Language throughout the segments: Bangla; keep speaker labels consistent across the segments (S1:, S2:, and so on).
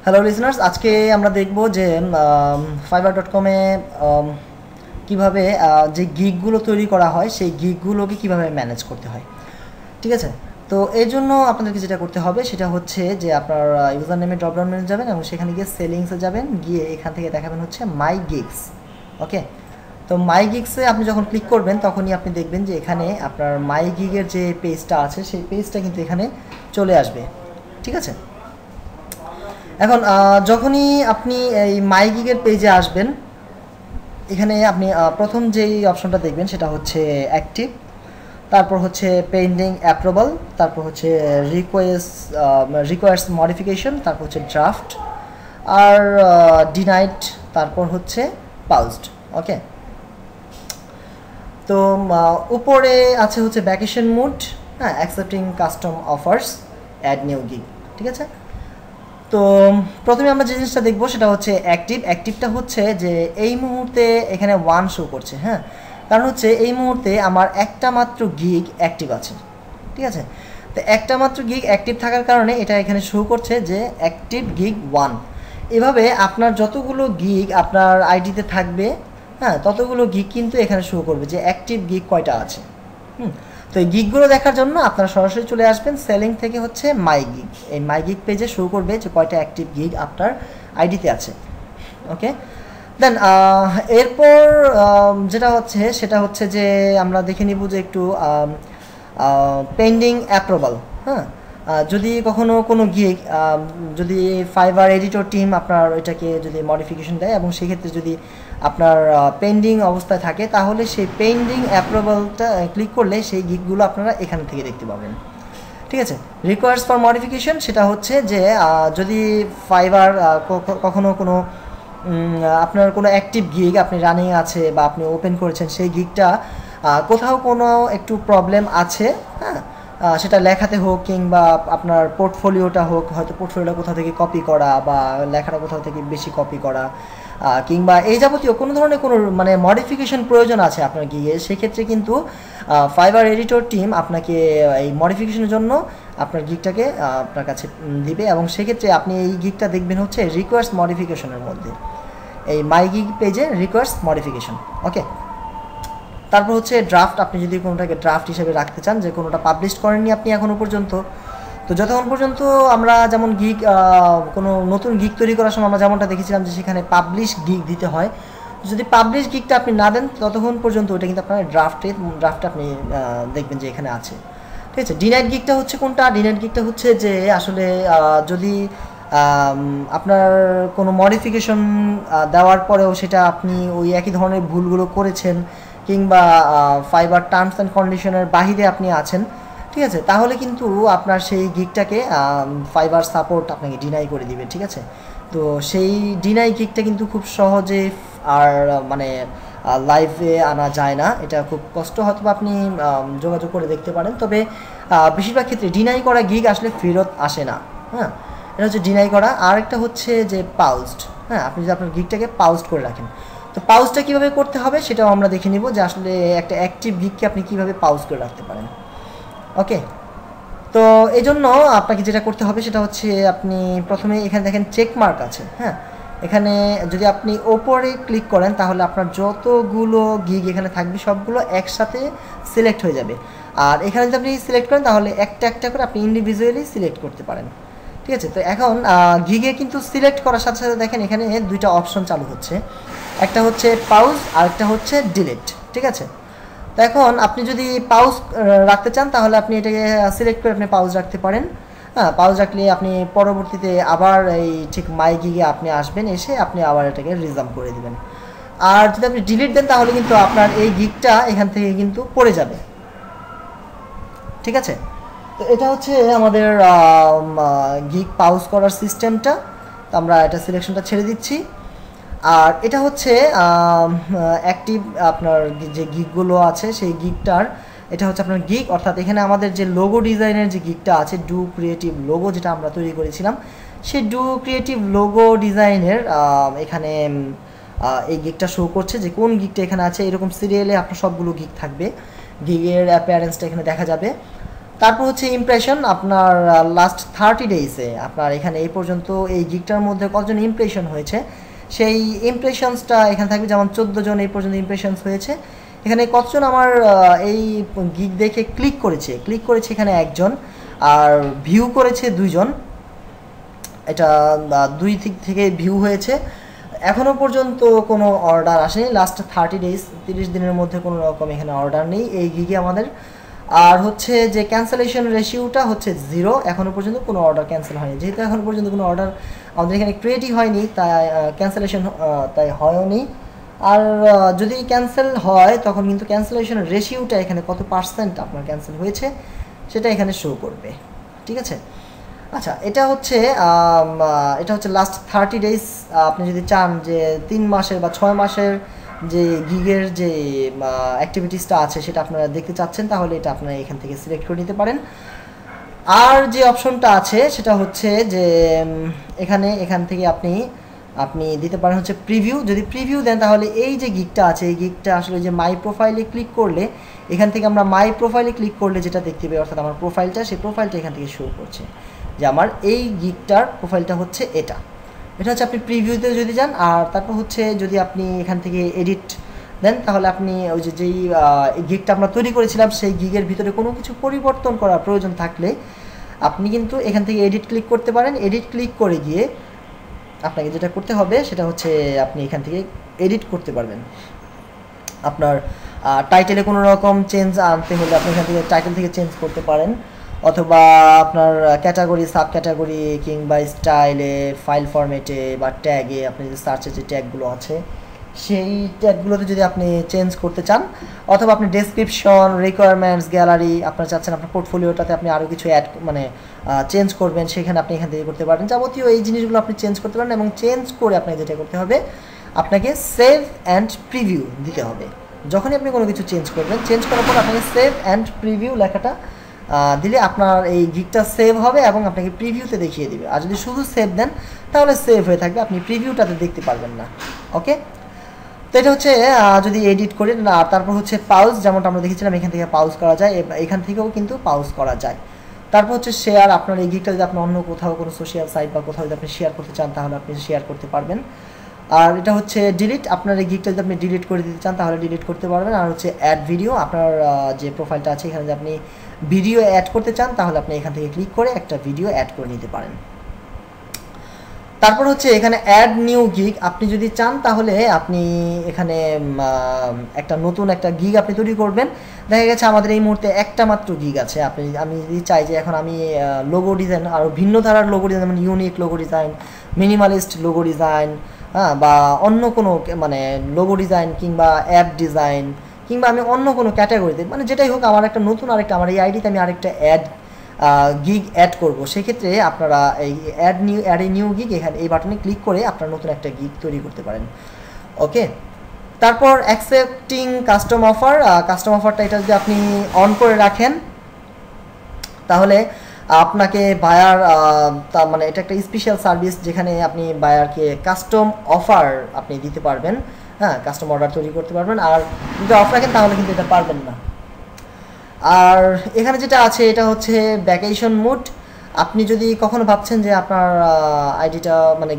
S1: হ্যালো লিসনার্স, আজকে আমরা দেখব যে fiverr.com এ কীভাবে যে গিগগুলো তৈরি করা হয় সেই গিগগুলোকে কীভাবে ম্যানেজ করতে হয়। ঠিক আছে, তো এই জন্য আপনাদেরকে যেটা করতে হবে সেটা হচ্ছে যে আপনার ইউজার নেমে ড্রপডাউন মেনু যাবেন এবং সেখানে গিয়ে সেলিংসে যাবেন, গিয়ে এখান থেকে দেখাবেন হচ্ছে মাই গিগস। ওকে, তো মাই গিগসে আপনি যখন ক্লিক করবেন তখনই আপনি দেখবেন যে এখানে আপনার মাই গিগের যে পেজটা আছে সেই পেজটা কিন্তু এখানে চলে আসবে। ঠিক আছে, এখন যখনই আপনি এই মাই গিগের পেজে আসবেন, এখানে আপনি প্রথম যেই অপশনটা দেখবেন সেটা হচ্ছে অ্যাক্টিভ, তারপর হচ্ছে পেন্ডিং অ্যাপ্রুভাল, তারপর হচ্ছে রিকোয়ার্স মডিফিকেশন, তারপর হচ্ছে ড্রাফট, আর ডিনাইড, তারপর হচ্ছে পাউজড। ওকে, তো উপরে আছে হচ্ছে ভ্যাকেশন মুড, হ্যাঁ, accepting custom offers, add new gig. ঠিক আছে, তো প্রথমে আমরা যে জিনিসটা দেখবো সেটা হচ্ছে অ্যাক্টিভ। অ্যাক্টিভটা হচ্ছে যে এই মুহূর্তে এখানে 1 শো করছে, হ্যাঁ, কারণ হচ্ছে এই মুহূর্তে আমার একটা মাত্র গিগ অ্যাক্টিভ আছে। ঠিক আছে, তো একটা মাত্র গিগ অ্যাক্টিভ থাকার কারণে এটা এখানে শো করছে যে অ্যাক্টিভ গিগ 1। এভাবে আপনার যতগুলো গিগ আপনার আইডিতে থাকবে, হ্যাঁ, ততগুলো গিগ কিন্তু এখানে শো করবে যে অ্যাক্টিভ গিগ কয়টা আছে। তো এই গিগগুলো দেখার জন্য আপনারা সরাসরি চলে আসবেন সেলিং থেকে হচ্ছে মাই গিগ। এই মাই গিগ পেজে শো করবে যে কয়টা অ্যাক্টিভ গিগ আপনার আইডিতে আছে। ওকে, দেন এরপর যেটা হচ্ছে সেটা হচ্ছে যে আমরা দেখে নিব যে একটু পেন্ডিং অ্যাপ্রুভাল। হ্যাঁ, যদি কখনো কোনো গিগ যদি ফাইবার এডিটর টিম আপনার এটাকে যদি মডিফিকেশন দেয় এবং সেক্ষেত্রে যদি আপনার পেন্ডিং অবস্থায় থাকে, তাহলে সেই পেন্ডিং অ্যাপ্রুভালটা ক্লিক করলে সেই গিগগুলো আপনারা এখান থেকে দেখতে পাবেন। ঠিক আছে, রিকোয়ার্স ফর মডিফিকেশন সেটা হচ্ছে যে যদি ফাইবার কখনো কোনো আপনার কোনো অ্যাক্টিভ গিগ আপনি রানিং আছে বা আপনি ওপেন করেছেন, সেই গিগটা কোথাও কোনো একটু প্রবলেম আছে, হ্যাঁ, সেটা লেখাতে হোক কিংবা আপনার পোর্টফোলিওটা হোক, হয়তো পোর্টফোলিওটা কোথাও থেকে কপি করা বা লেখাটা কোথাও থেকে বেশি কপি করা কিংবা এই যাবতীয় কোনো ধরনের কোনো মানে মডিফিকেশন প্রয়োজন আছে আপনার গিগে, সেক্ষেত্রে কিন্তু ফাইবার এডিটর টিম আপনাকে এই মডিফিকেশনের জন্য আপনার গিগটাকে আপনার কাছে দিবে এবং সেক্ষেত্রে আপনি এই গিগটা দেখবেন হচ্ছে রিকোয়ার্স মডিফিকেশনের মধ্যে, এই মাই গিগ পেজে রিকোয়ার্স মডিফিকেশন। ওকে, তারপর হচ্ছে ড্রাফট। আপনি যদি কোনোটাকে ড্রাফট হিসেবে রাখতে চান, যে কোনোটা পাবলিশ করেননি আপনি এখনও পর্যন্ত, তো যতক্ষণ পর্যন্ত আমরা যেমন গিগ কোনো নতুন গিগ তৈরি করার সময় আমরা যেমনটা দেখেছিলাম যে সেখানে পাবলিশ গিগ দিতে হয়, যদি পাবলিশ গিগটা আপনি না দেন ততক্ষণ পর্যন্ত ওটা কিন্তু আপনার ড্রাফটে আপনি দেখবেন যে এখানে আছে। ঠিক আছে, ডিনাইড গিগটা হচ্ছে কোনটা? ডিনাইড গিগটা হচ্ছে যে আসলে যদি আপনার কোনো মডিফিকেশন দেওয়ার পরেও সেটা আপনি ওই একই ধরনের ভুলগুলো করেছেন কিংবা ফাইবার টার্মস অ্যান্ড কন্ডিশনের বাহিরে আপনি আছেন, ঠিক আছে, তাহলে কিন্তু আপনার সেই গিগটাকে ফাইবার সাপোর্ট আপনাকে ডিনাই করে দিবে। ঠিক আছে, তো সেই ডিনাই গিগটা কিন্তু খুব সহজে আর মানে লাইভে আনা যায় না, এটা খুব কষ্ট, হয়তো আপনি যোগাযোগ করে দেখতে পারেন, তবে বেশিরভাগ ক্ষেত্রে ডিনাই করা গিগ আসলে ফেরত আসে না। হ্যাঁ, এটা হচ্ছে ডিনাই করা। আর একটা হচ্ছে যে পাউজড। হ্যাঁ, আপনি যদি আপনার গিগটাকে পাউজড করে রাখেন, তো পাউজটা কীভাবে করতে হবে সেটাও আমরা দেখে নিব যে আসলে একটা অ্যাক্টিভ গিগকে আপনি কীভাবে পাউজ করে রাখতে পারেন। ওকে, তো এই জন্য আপনাকে যেটা করতে হবে সেটা হচ্ছে আপনি প্রথমে এখানে দেখেন চেক মার্ক আছে, হ্যাঁ, এখানে যদি আপনি ওপরে ক্লিক করেন তাহলে আপনার যতগুলো গিগ এখানে থাকবে সবগুলো একসাথে সিলেক্ট হয়ে যাবে। আর এখানে যদি আপনি সিলেক্ট করেন তাহলে একটা একটা করে আপনি ইন্ডিভিজুয়ালি সিলেক্ট করতে পারেন। ঠিক আছে, তো এখন গিগে কিন্তু সিলেক্ট করার সাথে সাথে দেখেন এখানে দুইটা অপশন চালু হচ্ছে, একটা হচ্ছে পাউজ আর একটা হচ্ছে ডিলিট। ঠিক আছে, তো এখন আপনি যদি পাউজ রাখতে চান তাহলে আপনি এটাকে সিলেক্ট করে আপনি পাউজ রাখতে পারেন। হ্যাঁ, পাউজ রাখলে আপনি পরবর্তীতে আবার এই ঠিক মাই গিগে আপনি আসবেন, এসে আপনি আবার এটাকে রিজাম করে দিবেন। আর যদি আপনি ডিলিট দেন তাহলে কিন্তু আপনার এই গিগটা এখান থেকে কিন্তু পড়ে যাবে। ঠিক আছে, তো এটা হচ্ছে আমাদের গিগ পাউজ করার সিস্টেমটা। তো আমরা এটা সিলেকশনটা ছেড়ে দিচ্ছি। আর এটা হচ্ছে অ্যাক্টিভ আপনার যে গিগগুলো আছে সেই গিগটার, এটা হচ্ছে আপনার গিগ, অর্থাৎ এখানে আমাদের যে লোগো ডিজাইনের যে গিগটা আছে, ডু ক্রিয়েটিভ লোগো যেটা আমরা তৈরি করেছিলাম, সেই ডু ক্রিয়েটিভ লোগো ডিজাইনের এখানে এই গিগটা শো করছে যে কোন গিগটা এখানে আছে। এরকম সিরিয়ালে আপনার সবগুলো গিগ থাকবে, গিগের অ্যাপিয়ারেন্সটা এখানে দেখা যাবে। তারপর হচ্ছে ইমপ্রেশন, আপনার লাস্ট 30 ডেজে আপনার এখানে এই পর্যন্ত এই গিগটার মধ্যে কতজন ইমপ্রেশন হয়েছে সেই ইমপ্রেশনসটা এখানে থাকবে। যেমন 14 জন এই পর্যন্ত ইমপ্রেশনস হয়েছে। এখানে কতজন আমার এই গিগ দেখে ক্লিক করেছে এখানে একজন, আর ভিউ করেছে 2 জন। এটা 2 দিক থেকে ভিউ হয়েছে। এখনও পর্যন্ত কোনো অর্ডার আসেনি, লাস্ট 30 ডেজ 30 দিনের মধ্যে কোনো রকম এখানে অর্ডার নেই এই গিগে আমাদের। আর হচ্ছে যে ক্যান্সেলেশন রেশিওটা হচ্ছে 0, এখনও পর্যন্ত কোনো অর্ডার ক্যান্সেল হয়নি। যেহেতু এখনও পর্যন্ত কোনো অর্ডার আমাদের এখানে ক্রিয়েটই হয়নি, তাই ক্যান্সেলেশন তাই হয়নি। আর যদি ক্যান্সেল হয় তখন কিন্তু ক্যান্সেলেশন রেশিওটা এখানে কত পার্সেন্ট আপনার ক্যান্সেল হয়েছে সেটা এখানে শো করবে। ঠিক আছে, আচ্ছা এটা হচ্ছে লাস্ট 30 ডেজ। আপনি যদি চান যে 3 মাসের বা 6 মাসের যে গিগের যে অ্যাক্টিভিটিসটা আছে সেটা আপনারা দেখতে চাচ্ছেন, তাহলে এটা আপনারা এখান থেকে সিলেক্ট করে নিতে পারেন। আর যে অপশনটা আছে সেটা হচ্ছে যে এখান থেকে আপনি দিতে পারেন হচ্ছে প্রিভিউ। যদি প্রিভিউ দেন তাহলে এই যে গিগটা আছে এই গিগটা আসলে যে মাই প্রোফাইলে ক্লিক করলে, এখান থেকে আমরা মাই প্রোফাইলে ক্লিক করলে যেটা দেখতে পাই, অর্থাৎ আমার প্রোফাইলটা, সেই প্রোফাইলটা এখান থেকে শো করছে যে আমার এই গিগটার প্রোফাইলটা হচ্ছে এটা হচ্ছে আপনি প্রিভিউতে যদি যান। আর তারপর হচ্ছে যদি আপনি এখান থেকে এডিট দেন তাহলে আপনি ওই যেই গিগটা আমরা তৈরি করেছিলাম সেই গিগের ভিতরে কোনো কিছু পরিবর্তন করার প্রয়োজন থাকলে আপনি কিন্তু এখান থেকে এডিট ক্লিক করতে পারেন। এডিট ক্লিক করে গিয়ে আপনাকে যেটা করতে হবে সেটা হচ্ছে আপনি এখান থেকে এডিট করতে পারবেন। আপনার টাইটেলে কোনো রকম চেঞ্জ আনতে হলে আপনি এখান থেকে টাইটেল থেকে চেঞ্জ করতে পারেন, অথবা আপনার ক্যাটাগরি, সাব ক্যাটাগরি কিংবা স্টাইলে, ফাইল ফরম্যাটে বা ট্যাগে, আপনি যে সার্চের যে ট্যাগগুলো আছে সেই ট্যাগগুলোতে যদি আপনি চেঞ্জ করতে চান, অথবা আপনি ডেসক্রিপশন, রিকোয়ারমেন্টস, গ্যালারি, আপনারা চাচ্ছেন আপনার পোর্টফোলিওটাতে আপনি আরও কিছু চেঞ্জ করবেন, সেখানে আপনি এখান থেকে করতে পারেন। যাবতীয় এই জিনিসগুলো আপনি চেঞ্জ করতে পারেন, এবং চেঞ্জ করে আপনাকে যেটা করতে হবে আপনাকে সেভ অ্যান্ড প্রিভিউ দিতে হবে। যখনই আপনি কোনো কিছু চেঞ্জ করবেন, চেঞ্জ করার পর আপনাকে সেভ অ্যান্ড প্রিভিউ লেখাটা দিলে আপনার এই গিগটা সেভ হবে এবং আপনাকে প্রিভিউতে দেখিয়ে দিবে। আর যদি শুধু সেভ দেন তাহলে সেভ হয়ে থাকবে, আপনি প্রিভিউটাতে দেখতে পারবেন না। ওকে, তো এটা হচ্ছে যদি এডিট করে না। তারপর হচ্ছে পাউজ, যেমনটা আমরা দেখেছিলাম এখান থেকে পাউজ করা যায়, এখান থেকেও কিন্তু পাউজ করা যায়। তারপর হচ্ছে শেয়ার, আপনার এই গিগটা যদি আপনি অন্য কোথাও কোনো সোশ্যাল সাইট বা কোথাও যদি আপনি শেয়ার করতে চান তাহলে আপনি শেয়ার করতে পারবেন। আর এটা হচ্ছে ডিলিট, আপনার এই গিগটা যদি আপনি ডিলিট করে দিতে চান তাহলে ডিলিট করতে পারবেন। আর হচ্ছে অ্যাড ভিডিও, আপনার যে প্রোফাইলটা আছে এখানে যদি আপনি ভিডিও অ্যাড করতে চান তাহলে আপনি এখান থেকে ক্লিক করে একটা ভিডিও অ্যাড করে নিতে পারেন। তারপর হচ্ছে এখানে অ্যাড নিউ গিগ, আপনি যদি চান তাহলে আপনি এখানে একটা নতুন একটা গিগ আপনি তৈরি করবেন। দেখা গেছে আমাদের এই মুহূর্তে একটা মাত্র গিগ আছে, আমি যদি চাই যে এখন আমি লোগো ডিজাইন, আরও ভিন্ন ধারার লোগো ডিজাইন, মানে unique logo design, minimalist logo design, হ্যাঁ, বা অন্য কোনো মানে লোগো ডিজাইন কিংবা অ্যাপ ডিজাইন, কিংবা আমি অন্য কোনো ক্যাটাগরিতে, মানে যেটাই হোক আমার একটা নতুন আমার এই আইডিতে আমি আরেকটা গিগ অ্যাড করব, সেক্ষেত্রে আপনারা এই অ্যাড এ নিউ গিগ এখানে এই বাটনে ক্লিক করে আপনারা নতুন একটা গিগ তৈরি করতে পারেন। ওকে, তারপর অ্যাকসেপ্টিং কাস্টম অফারটা এটা যদি আপনি অন করে রাখেন তাহলে আপনাকে বায়ার, মানে এটা একটা স্পেশাল সার্ভিস যেখানে আপনি বায়ারকে কাস্টম অফার আপনি দিতে পারবেন, হ্যাঁ, কাস্টম অর্ডার তৈরি করতে পারবেন। আর যদি অফ রাখেন তাহলে কিন্তু এটা পারবেন না। আর এখানে যেটা আছে এটা হচ্ছে ভ্যাকেশন মুড, আপনি যদি কখনো ভাবছেন যে আপনার আইডিটা মানে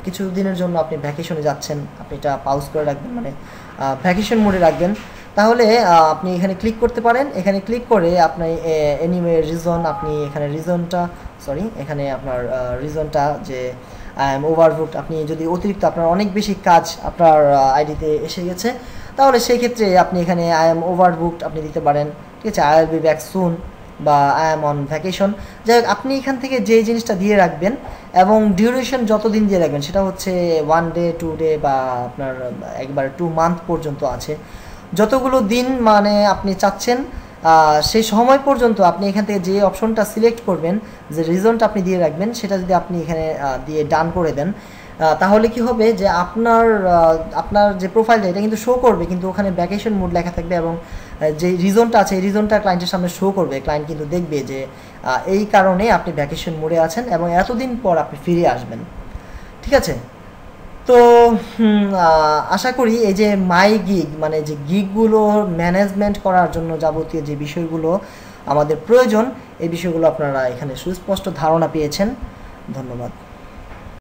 S1: কিছু দিনের জন্য আপনি ভ্যাকেশনে যাচ্ছেন, আপনি এটা পাউজ করে রাখবেন, মানে ভ্যাকেশন মোডে রাখবেন, তাহলে আপনি এখানে ক্লিক করতে পারেন। এখানে ক্লিক করে আপনি এনিওয়ে রিজন, আপনি এখানে এখানে আপনার রিজনটা যে আই এম ওভারবুকড, আপনি যদি অতিরিক্ত আপনার অনেক বেশি কাজ আপনার আইডিতে এসে গেছে তাহলে সেই ক্ষেত্রে আপনি এখানে আই এম ওভারবুকড আপনি দিতে পারেন। ঠিক আছে, I will be back soon বা আই এম অন ভ্যাকেশন, যাই হোক আপনি এখান থেকে যে জিনিসটা দিয়ে রাখবেন এবং ডিউরেশন যতদিন দিয়ে রাখবেন সেটা হচ্ছে 1 ডে 2 ডে বা আপনার একবারে 2 মান্থ পর্যন্ত আছে, যতগুলো দিন মানে আপনি চাচ্ছেন সেই সময় পর্যন্ত আপনি এখান থেকে যে অপশনটা সিলেক্ট করবেন, যে রিজনটা আপনি দিয়ে রাখবেন সেটা যদি আপনি এখানে দিয়ে ডান করে দেন তাহলে কি হবে যে আপনার যে প্রোফাইলটা এটা কিন্তু শো করবে, কিন্তু ওখানে ভ্যাকেশন মোড লেখা থাকবে এবং যে রিজনটা আছে এই রিজনটা ক্লায়েন্টের সামনে শো করবে। ক্লায়েন্ট কিন্তু দেখবে যে এই কারণে আপনি ভ্যাকেশন মোডে আছেন এবং এতদিন পর আপনি ফিরে আসবেন। ঠিক আছে, তো আশা করি এই যে মাই গিগ, মানে যে গিগগুলো ম্যানেজমেন্ট করার জন্য যাবতীয় যে বিষয়গুলো আমাদের প্রয়োজন এই বিষয়গুলো আপনারা এখানে সুস্পষ্ট ধারণা পেয়েছেন। ধন্যবাদ।